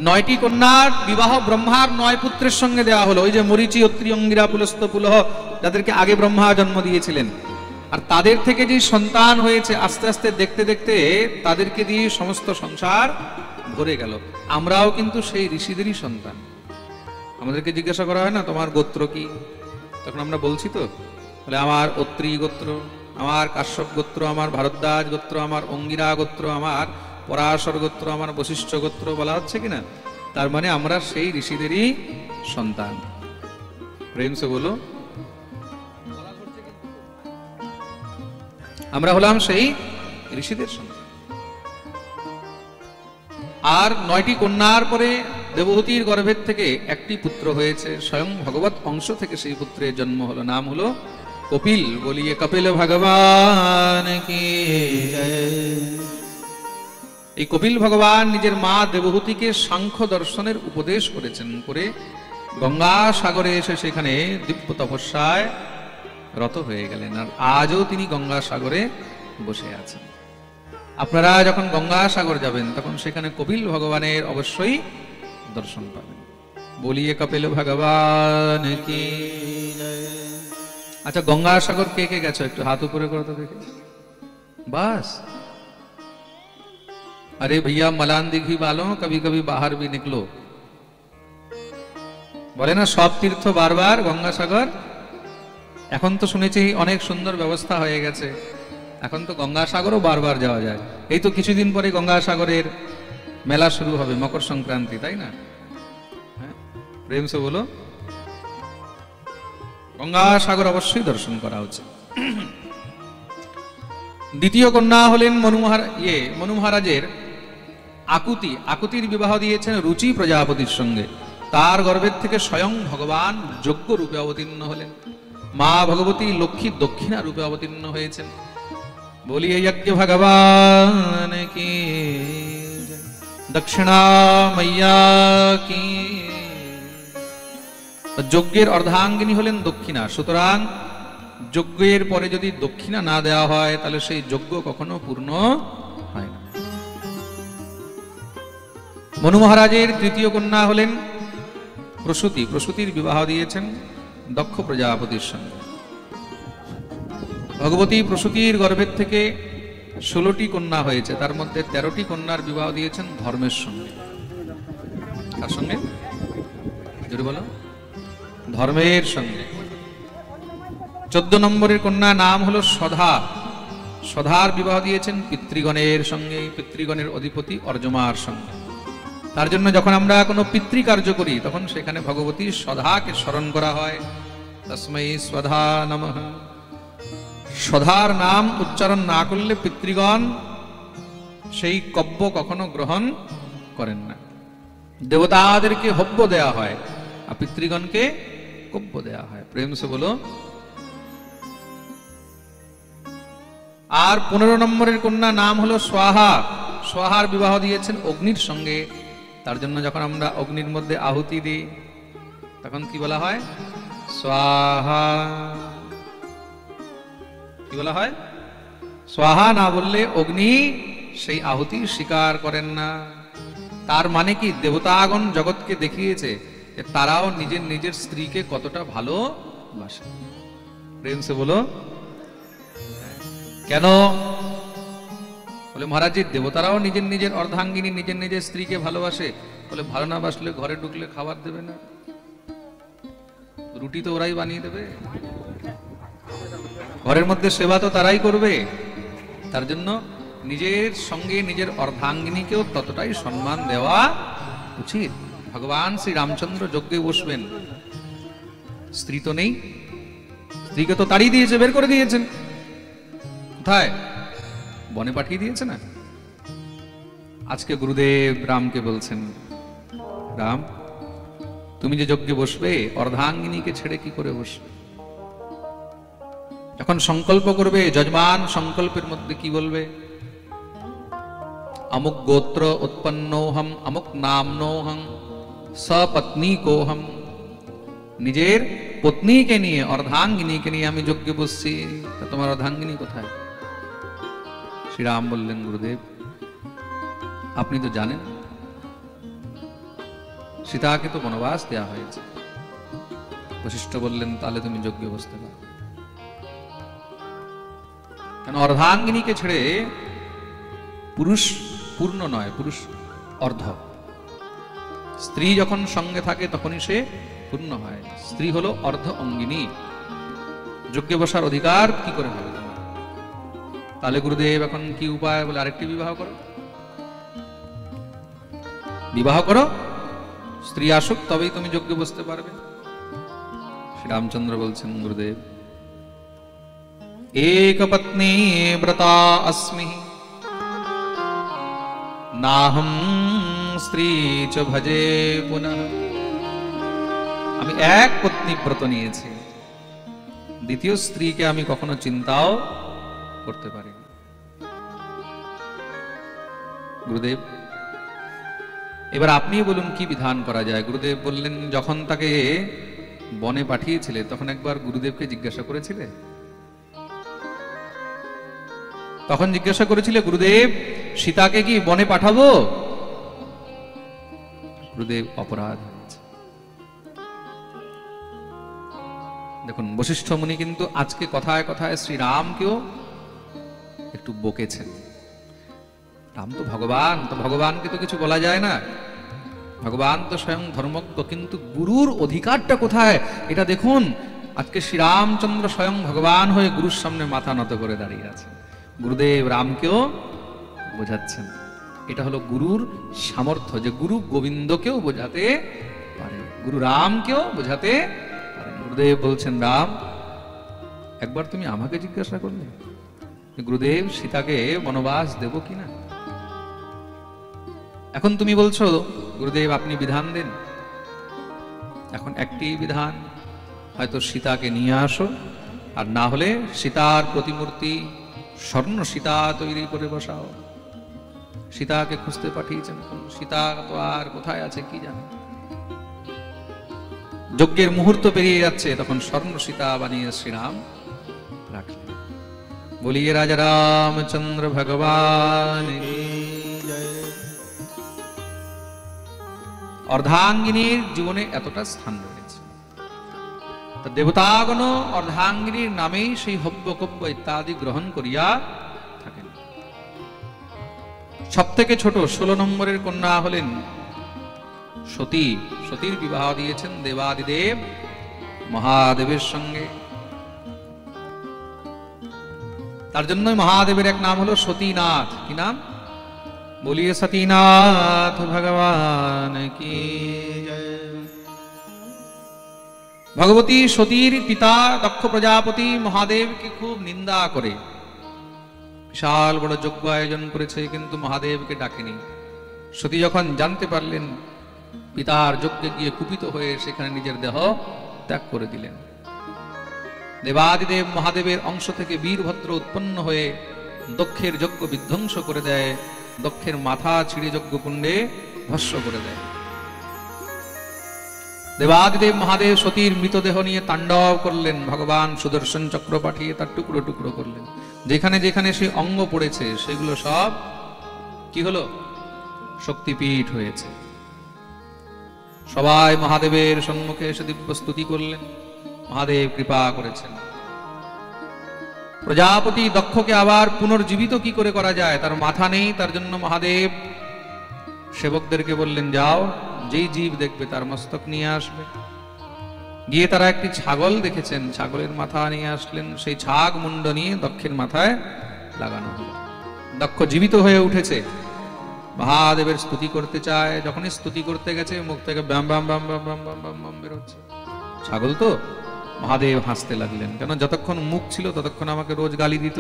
9টি কন্যার বিবাহ ব্রহ্মার 9 পুত্রের সঙ্গে দেওয়া হলো। ওই যে মরীচি, অত্রি, অঙ্গিরা, পুলস্ত, পুলহ, যাদেরকে আগে ব্রহ্মা জন্ম দিয়েছিলেন। আর তাদের থেকে যে সন্তান হয়েছে, আস্তে আস্তে দেখতে দেখতে তাদেরকে দিয়ে সমস্ত সংসার ভরে গেল। আমরাও কিন্তু সেই ঋষিদেরই সন্তান। আমাদেরকে জিজ্ঞাসা করা হয় না, তোমার গোত্র কি? তখন আমরা বলছি তো, বলে আমার অত্রি গোত্র, আমার কাশ্যপ গোত্র, আমার ভারদ্বাজ গোত্র, আমার অঙ্গিরা গোত্র, আমার পরাশর গোত্র, আমার বশিষ্ঠ গোত্র বলা হচ্ছে কিনা? তার মানে আমরা সেই ঋষিদেরই সন্তান। প্রেম সে বলো। আমরা হলাম সেই ঋষিদের সন্তান। আর 9টি কন্যার পরে দেবহূতির গর্ভের থেকে একটি পুত্র হয়েছে, স্বয়ং ভগবত অংশ থেকে সেই পুত্রের জন্ম হলো, নাম হলো কপিল। বলিয়ে কপিল ভগবান কি জয়। এই কপিল ভগবান নিজের মা দেবহূতিকে সাংখ্য দর্শনের উপদেশ করেছেন, করে গঙ্গা সাগরে এসে সেখানে দিব্য তপস্যায় রত হয়ে গেলেন। আর আজও তিনি গঙ্গা সাগরে বসে আছেন। আপনারা যখন গঙ্গা সাগর যাবেন, তখন সেখানে কপিল ভগবানের অবশ্যই দর্শন পাবেন। বলিয়ে কপিল ভগবান কি। আচ্ছা, গঙ্গা সাগর কে কে গেছো? একটু হাত উপরে করো তো দেখে। বাস। अरे भैया मलान दिघी वालों कभी कभी बाहर भी निकलो। বলে না সব তীর্থ বারবার গঙ্গা সাগর। এখন তো শুনেছি অনেক সুন্দর ব্যবস্থা হয়ে গেছে, এখন তো গঙ্গা সাগরও বারবার যাওয়া যায়। এই তো কিছুদিন পরে গঙ্গা সাগরের মেলা শুরু হবে, মকর সংক্রান্তি, তাই না? হ্যাঁ, প্রেম সে বলো। গঙ্গা সাগর অবশ্যই দর্শন করা উচিত। দ্বিতীয় কন্যা হলেন মনু মহারাজের আকুতি। আকুতির বিবাহ দিয়েছেন রুচি প্রজাপতির সঙ্গে। তার গর্ভের থেকে স্বয়ং ভগবান যজ্ঞ রূপে অবতীর্ণ হলেন। মা ভগবতী লক্ষ্মী দক্ষিণা রূপে অবতীর্ণ হয়েছেন। বলিয়ে যজ্ঞ ভগবান কি, দক্ষিণা মাইয়া কি। যজ্ঞের অর্ধাঙ্গিনী হলেন দক্ষিণা। সুতরাং যজ্ঞের পরে যদি দক্ষিণা না দেওয়া হয় তাহলে সেই যজ্ঞ কখনো পূর্ণ হয় না। মনু মহারাজের তৃতীয় কন্যা হলেন প্রসূতি। প্রসূতির বিবাহ দিয়েছেন দক্ষ প্রজাপতির সঙ্গে। ভগবতী প্রসূতির গর্ভের থেকে 16টি কন্যা হয়েছে, তার মধ্যে 13টি কন্যার বিবাহ দিয়েছেন ধর্মের সঙ্গে। কার সঙ্গে? জোরে বলো। ধর্মের সঙ্গে। 14 নম্বরের কন্যা নাম হলো সধা। সধার বিবাহ দিয়েছেন পিতৃগণের সঙ্গে, পিতৃগণের অধিপতি অর্জমার সঙ্গে। তার জন্য যখন আমরা কোনো পিতৃকার্য করি তখন সেখানে ভগবতী সধাকে স্মরণ করা হয়। তস্मै স্বধা নমঃ। সধার নাম উচ্চারণ না করলে পিতৃগণ সেই কব্য কখনো গ্রহণ করেন না। দেবতাদেরকে হব্য দেয়া হয় আর পিতৃগণকে কব্য দেয়া হয়। প্রেম সে বলো। আর 15 নম্বরের কন্যা নাম হলো স্বাহা। স্বাহার বিবাহ দিয়েছেন অগ্নির সঙ্গে। তার জন্য যখন আমরা অগ্নির মধ্যে আহুতি দিই তখন কি বলা হয়? স্বাহা। কি বলা হয়? স্বাহা না বললে অগ্নি সেই আহুতি স্বীকার করেন না। তার মানে কি, দেবতাগণ জগৎকে দেখিয়েছে যে তারাও নিজের নিজের স্ত্রীকে কতটা ভালোবাসে। প্রেম সে বলো। কেন? বলে মহারাজ, দেবতারাও নিজের নিজের অর্ধাঙ্গিনী নিজের নিজের স্ত্রীকে ভালোবাসে। বলে ভালো না বাসলে ঘরে ঢুকলে খাবার দেবে না? রুটি তো ওরাই বানিয়ে দেবে, ঘরের মধ্যে সেবা তো তারাই করবে। তার জন্য নিজের সঙ্গে নিজের অর্ধাঙ্গিনীকেও ততটাই সম্মান দেওয়া উচিত। ভগবান শ্রী রামচন্দ্র যজ্ঞে বসবেন, স্ত্রী তো নেই, স্ত্রীকে তো তাড়িয়ে দিয়েছে, বের করে দিয়েছেন। কোথায়? বনে পাঠিয়ে দিয়েছে না। আজকে গুরুদেব রামকে বলছেন, রাম তুমি যে যজ্ঞে বসবে অর্ধাঙ্গিনীকে ছেড়ে কি করে বসবে? যখন সংকল্প করবে, যজমান সংকল্পের মধ্যে কি বলবে? অমুক গোত্র উৎপন্নোহম অমুক নামনোহম সপত্নী কোহম। নিজের পত্নীকে নিয়ে, অর্ধাঙ্গিনীকে নিয়ে আমি যজ্ঞে বসছি। তা তোমার অর্ধাঙ্গিনী কোথায়? শ্রীরাম বললেন, গুরুদেব আপনি তো জানেন সীতাকে তো বনবাস দেওয়া হয়েছে। বশিষ্ঠ বললেন, তাহলে তুমি যজ্ঞে বসতে পারো। কেন? অর্ধাঙ্গিনীকে ছেড়ে পুরুষ পূর্ণ নয়, পুরুষ অর্ধ। স্ত্রী যখন সঙ্গে থাকে তখনই সে পূর্ণ হয়। স্ত্রী হলো অর্ধ অঙ্গিনী। যজ্ঞে বসার অধিকার কি করে হবে তোমার? তাহলে গুরুদেব এখন কি উপায়? বলে আরেকটি বিবাহ করো। বিবাহ করো, স্ত্রী আসুক, তবেই তুমি যজ্ঞে বসতে পারবে। শ্রীরামচন্দ্র বলছেন, গুরুদেব এক পত্নী ব্রতা अस्मि নাহম স্ত্রী চ ভজে পুনঃ। আমি এক পত্নী ব্রত নিয়েছি, দ্বিতীয় স্ত্রীকে আমি কখনো চিন্তাও করতে পারি। গুরুদেব এবার আপনি বলুন কি বিধান করা যায়? গুরুদেব বললেন, যখন তাকে বনে পাঠিয়েছিলে তখন একবার গুরুদেবকে জিজ্ঞাসা করেছিলে? তখন জিজ্ঞাসা করেছিলে, গুরুদেব সীতাকে কি বনে পাঠাবো? গুরুদেব অপরাধ হয়েছে। দেখুন বশিষ্ঠ মুনি কিন্তু আজকে কথায় কথায় শ্রীরামকেও একটু বকেছেন। রাম তো ভগবান, তো ভগবানকে তো কিছু বলা যায় না। ভগবান তো স্বয়ং ধর্মজ্ঞ, কিন্তু গুরুর অধিকারটা কোথায় এটা দেখুন। আজকে শ্রীরামচন্দ্র স্বয়ং ভগবান হয়ে গুরুর সামনে মাথা নত করে দাঁড়িয়ে আছে। গুরুদেব রামকেও বোঝাচ্ছেন। এটা হলো গুরুর সামর্থ্য, যে গুরু গোবিন্দকেও বোঝাতে পারে, গুরু রামকেও বোঝাতে পারে। গুরুদেব বলছেন, রাম একবার তুমি আমাকে জিজ্ঞাসা করলে, গুরুদেব সীতাকে বনবাস দেব কিনা। এখন তুমি বলছো গুরুদেব আপনি বিধান দেন। এখন একটি বিধান, হয়তো সীতাকে নিয়ে আসো, আর না হলে সীতার প্রতিমূর্তি স্বর্ণ সীতা তৈরি করে বসাও। সীতাকে খুঁজতে পাঠিয়েছেন, সীতা তো আর কোথায় আছে কি জানে। যজ্ঞের মুহূর্ত পেরিয়ে যাচ্ছে, তখন স্বর্ণ সীতা বানিয়ে শ্রীরাম রাখলেন। বলিয়ে রাজা রামচন্দ্র ভগবান। অর্ধাঙ্গিনীর জীবনে এতটা স্থান রয়েছে। দেবতাগণ অর্ধাঙ্গিনীর নামেই সেই হব্যকব্য ইত্যাদি গ্রহণ করিয়া থাকেন। সব থেকে ছোট 16 নম্বরের কন্যা হলেন সতী। সতীর বিবাহ দিয়েছেন দেবাদিদেব মহাদেবের সঙ্গে। তার জন্যই মহাদেবের এক নাম হলো সতীনাথ। কি নাম? বলিয়ে সতীনাথ ভগবান কি জয়। ভগবতী সতীর পিতা দক্ষ প্রজাপতি মহাদেবকে খুব নিন্দা করে, বিশাল বড় যজ্ঞ আয়োজন করেছে, কিন্তু মহাদেবকে ডাকেনি। সতী যখন জানতে পারলেন, পিতার যজ্ঞে গিয়ে কুপিত হয়ে সেখানে নিজের দেহ ত্যাগ করে দিলেন। দেবাদিদেব মহাদেবের অংশ থেকে বীরভদ্র উৎপন্ন হয়ে দক্ষের যজ্ঞ বিধ্বংস করে দেয়, দক্ষের মাথা ছিঁড়ে যজ্ঞকুণ্ডে ভস্ম করে দেয়। দেবাদিদেব মহাদেব সতীর মৃতদেহ নিয়ে তাণ্ডব করলেন। ভগবান সুদর্শন চক্র পাঠিয়ে তার টুকরো টুকরো করলেন। যেখানে যেখানে সেই অঙ্গ পড়েছে সেগুলো সব কি হলো? শক্তিপীঠ হয়েছে। সবাই মহাদেবের সম্মুখে এসে দিব্য স্তুতি করলেন। মহাদেব কৃপা করেছেন। প্রজাপতি দক্ষকে আবার পুনর্জীবিত কি করে করা যায়, তার মাথা নেই। তার জন্য মহাদেব সেবকদেরকে বললেন, যাও, যেই জীব দেখবে তার মস্তক নিয়ে আসবে। গিয়ে তারা একটি ছাগল দেখেছেন, ছাগলের মাথা নিয়ে আসলেন। সেই ছাগ মুন্ড নিয়ে দক্ষের মাথায় লাগানো হলো। দক্ষ জীবিত হয়ে উঠেছে, মহাদেবের স্তুতি করতে চায়। যখনই স্তুতি করতে গেছে, মুখ থেকে ব্যাম ব্যাম ব্যাম ব্যাম ব্যাম ব্যাম ব্যাম ব্যাম বেরোচ্ছে। ছাগল তো। মহাদেব হাসতে লাগলেন, কেন যতক্ষণ মুখ ছিল ততক্ষণ আমাকে রোজ গালি দিত।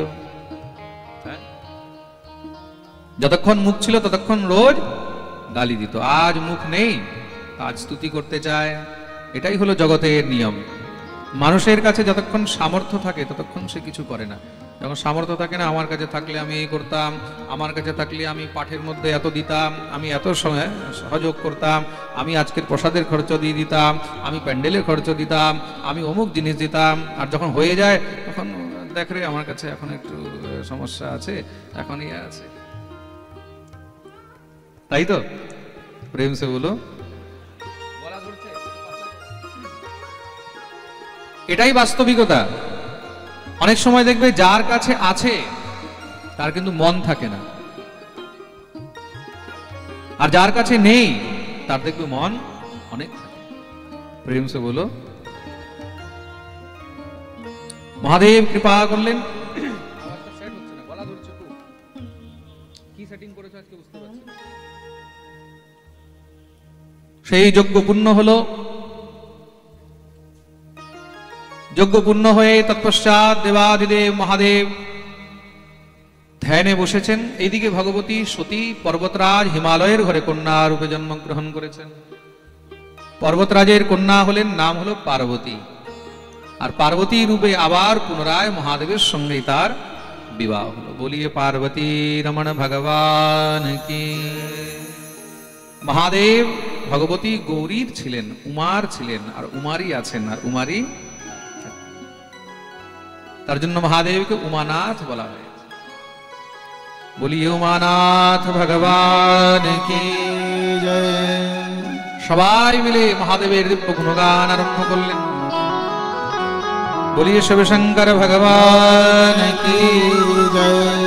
যতক্ষণ মুখ ছিল ততক্ষণ রোজ গালি দিত, আজ মুখ নেই, আজ স্তুতি করতে চায়। এটাই হলো জগতের নিয়ম। মানুষের কাছে যতক্ষণ সামর্থ্য থাকে ততক্ষণ সে কিছু করে না। যখন সামর্থ্য থাকে না, আমার কাছে থাকলে আমি এই করতাম, আমার কাছে থাকলে আমি পাঠের মধ্যে এত দিতাম, আমি এত সময় সহযোগ করতাম, আমি আজকের প্রসাদের খরচ দিয়ে দিতাম, আমি প্যান্ডেলের খরচ দিতাম, আমি অমুক জিনিস দিতাম। আর যখন হয়ে যায় তখন দেখ রে, আমার কাছে এখন একটু সমস্যা আছে, এখন ইয়ে আছে। তাই তো? প্রেম সে বলো। এটাই বাস্তবিকতা। অনেক সময় দেখবে যার কাছে আছে তার কিন্তু মন থাকে না, আর যার কাছে নেই তার দেখবে মন অনেক থাকে। প্রেম সে বলো। মহাদেব কৃপা করলেন। সেই যজ্ঞ পূর্ণ হলো। যজ্ঞ পূর্ণ হয়ে তৎপশ্চাৎ দেবাদিদেব মহাদেব ধ্যানে বসেছেন। এইদিকে ভগবতী সতী পর্বতরাজ হিমালয়ের ঘরে কন্যা রূপে জন্মগ্রহণ করেছেন। পর্বতরাজের কন্যা হলেন, নাম হলো পার্বতী। আর পার্বতী রূপে আবার পুনরায় মহাদেবের সঙ্গেই তার বিবাহ হলো। বলিয়ে পার্বতী রমণ ভগবান কি। মহাদেব ভগবতী গৌরীর ছিলেন, উমার ছিলেন, আর উমারই আছেন, আর উমারই। তার জন্য মহাদেবকে উমানাথ বলা হয়েছে। বলিয়ে উমানাথ ভগবান কি জয়। সবাই মিলে মহাদেবের দিব্য গুণগান আরম্ভ করলেন। বলিয়ে শিবশঙ্কর ভগবান কি জয়।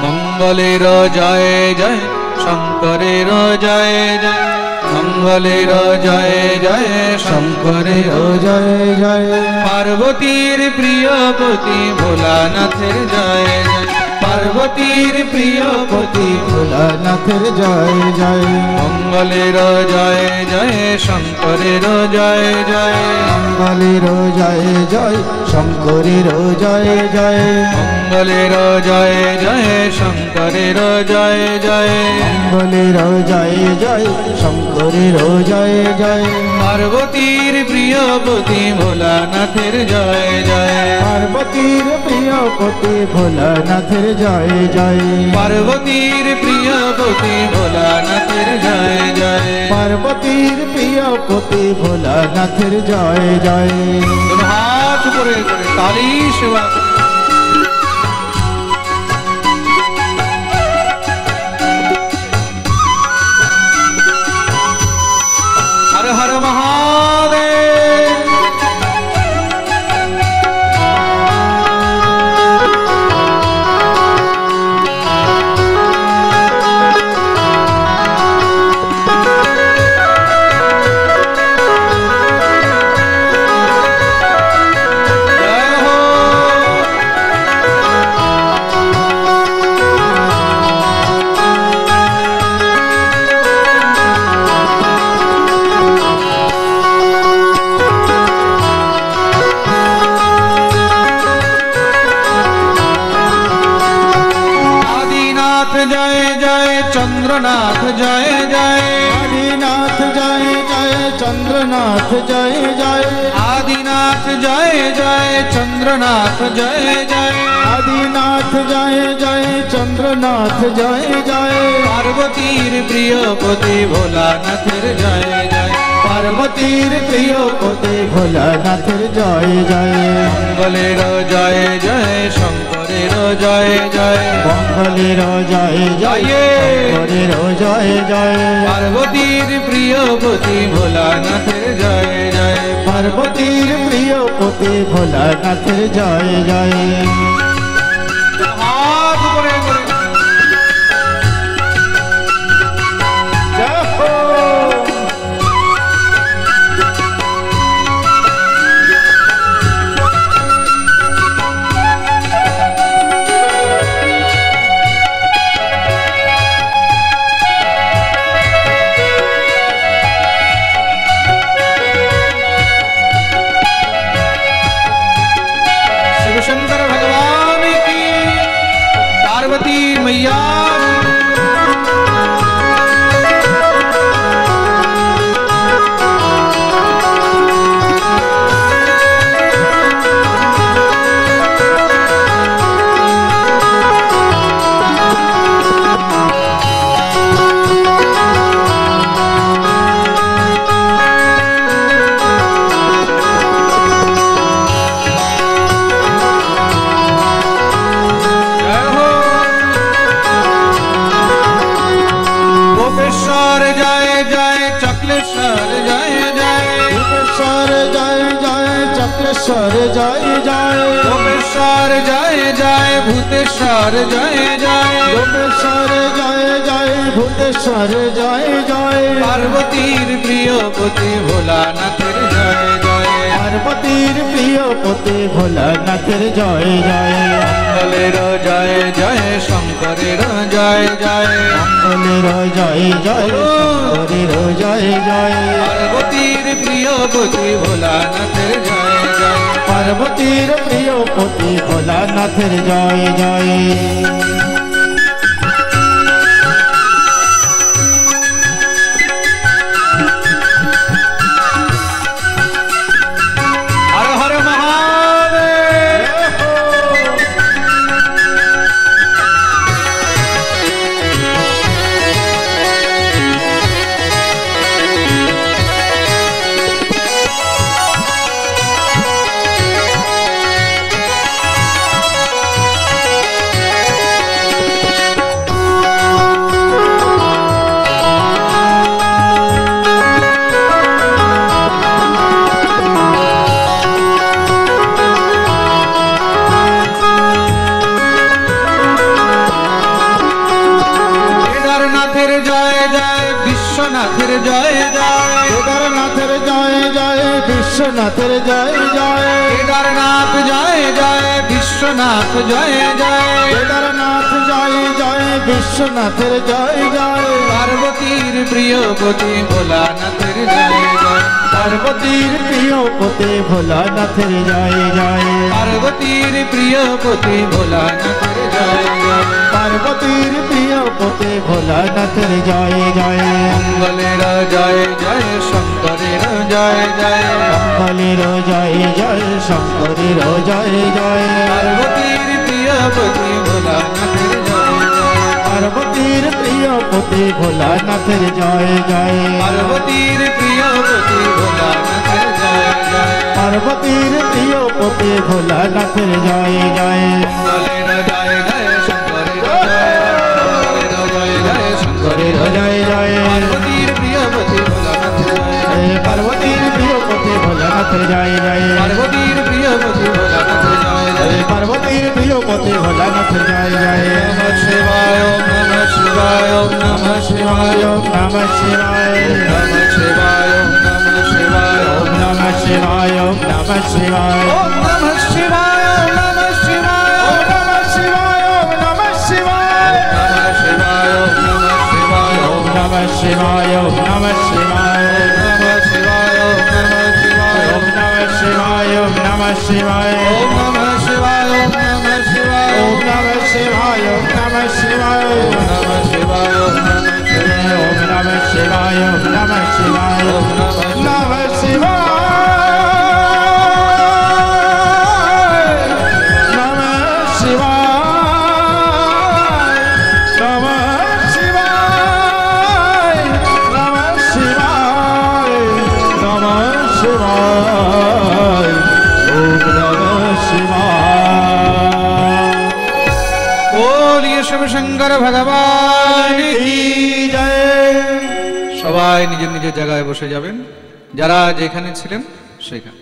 মঙ্গলের জয় জয়, শঙ্করের জয় জয়, মঙ্গলের জয় জয়, শঙ্করের জয় জয়। পার্বতীর প্রিয়পতি ভোলানাথের জয় জয়, পার্বতীর প্রিয় পতি ভোলানাথের জয় জয়। মঙ্গলের জয় জয় শঙ্করের জয় জয়। মঙ্গলের জয় জয় শঙ্করের জয় জয়। মঙ্গলের জয় জয় শঙ্করের জয় জয়। মঙ্গলের জয় জয় শঙ্করের জয় জয়। পার্বতীর প্রিয় পতি ভোলানাথের জয় জয়। পার্বতীর প্রিয় পতি ভোলানাথের জয় জয়। পার্বতীর প্রিয় পতি ভোলানাথের জয় জয়। পার্বতীর প্রিয় পতি ভোলানাথের জয় জয়। दोनों हाथ ऊपर করে তালি সেবা। हर हर महादेव। जय जय चंद्रनाथ जय जय। आदिनाथ जय जय चंद्रनाथ जय जय। आदिनाथ जय जय चंद्रनाथ जय जय। आदिनाथ जय जय चंद्रनाथ जय जय। पार्वतीर प्रिय पति भोलानाथेर जय जय। पार्वतीर प्रिय पति भोलानाथेर जय जय। मंगलेर जय जय शंकरेर जय जय। मंगलेर जय जय शंकरेर जय जय। पार्वतीर प्रिय पति भोलानाथेर जय जय। पार्वतीर प्रिय पति भोलानाथेर जय जय। हाथ ऊपर করে शंकर भगवान की, पार्वती मैया। जय जय चक्लेश्वर जय जय। भूतेश्वर जय जय चक्रेश्वर जय जय। गोपेश्वर जय जय भूतेश्वर जय जय। गोपेश्वर जय जय भूतेश्वर जय जय। पार्वतीर प्रिय पति भोलानाथेर जय जय। पार्वतीर प्रिय पति भोलानाथेर जय जय। मंगलेर जय जय शंकरेर जय जय। मंगलेर जय जय शंकरेर जय जय। पार्वतीर प्रिय पति भोलानाथेर जय जय। पार्वतीर प्रिय पति भोलानाथेर जय जय। विश्वनाथेर जय जय। केदारनाथेर जय जय विश्वनाथेर जय जय। केदारनाथ जय जय विश्वनाथ जय जय। केदारनाथ বিশ্বনাথের জয় জয় পার্বতীর প্রিয়পতি ভোলানাথের জয় জয় পার্বতীর প্রিয়পতি ভোলানাথের জয় জয় পার্বতীর প্রিয়পতি ভোলানাথের জয় জয় পার্বতীর প্রিয়পতি ভোলানাথের জয় জয় মঙ্গলের জয় জয় শঙ্করের জয় জয় মঙ্গলের জয় জয় শঙ্করের জয় জয় পার্বতীর প্রিয়পতি ভোলানাথের জয় জয় পার্বতীর প্রিয়পতি ভোলানাথের জয় জয় পার্বতীর প্রিয়পতি ভোলানাথের জয় জয় পার্বতীর প্রিয়পতি ভোলানাথের জয় জয় মঙ্গলের জয় জয় শঙ্করের জয় শঙ্করের জয় জয় শঙ্করের জয় জয় পার্বতীর প্রিয়পতি ভোলানাথের জয় জয় পার্বতীর প্রিয়পতি ভোলানাথের জয় জয় পার্বতীর প্রিয়পতি ভোলানাথের জয় জয় পার্বতীর প্রিয়পতি ভোলানাথের জয় জয় নমঃ শিবায় নমঃ শিবায় নমঃ শিবায় নমঃ শিবায় নমঃ শিবায় নমঃ শিবায় নমঃ শিবায় নমঃ শিবায় নমঃ শিবায় নমঃ শিবায় নমঃ শিবায় নমঃ শিবায় নমঃ শিবায় নমঃ শিবায় নমঃ শিবায় নমঃ শিবায় নমঃ শিবায় নমঃ শিবায় ওম নমঃ শিবায় ওম নমঃ শিবায় ওম নমঃ শিবায় ওম নমঃ শিবায় ওম নমঃ শিবায় ওম নমঃ শিবায় ওম নমঃ শিবায় बोलिए शिव शंकर भगवान की जय সবাই নিজের নিজের জায়গায় বসে যাবেন যারা যেখানে ছিলেন সেখানে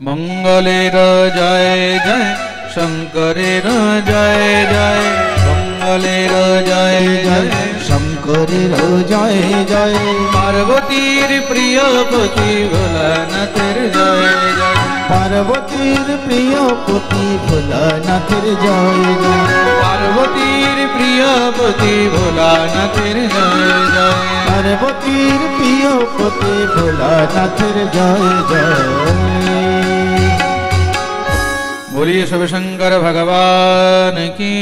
মঙ্গলের জয় জয় শঙ্করের জয় জয় মঙ্গলের জয় জয় শঙ্করের জয় জয় পার্বতীর প্রিয়পতি ভোলানাথের জয় জয় পার্বতীর প্রিয়পতি ভোলানাথের জয় জয় পার্বতীর প্রিয়পতি ভোলানাথের জয় জয় পার্বতীর প্রিয়পতি ভোলানাথের জয় জয় बोलिए शिव शंकर भगवान की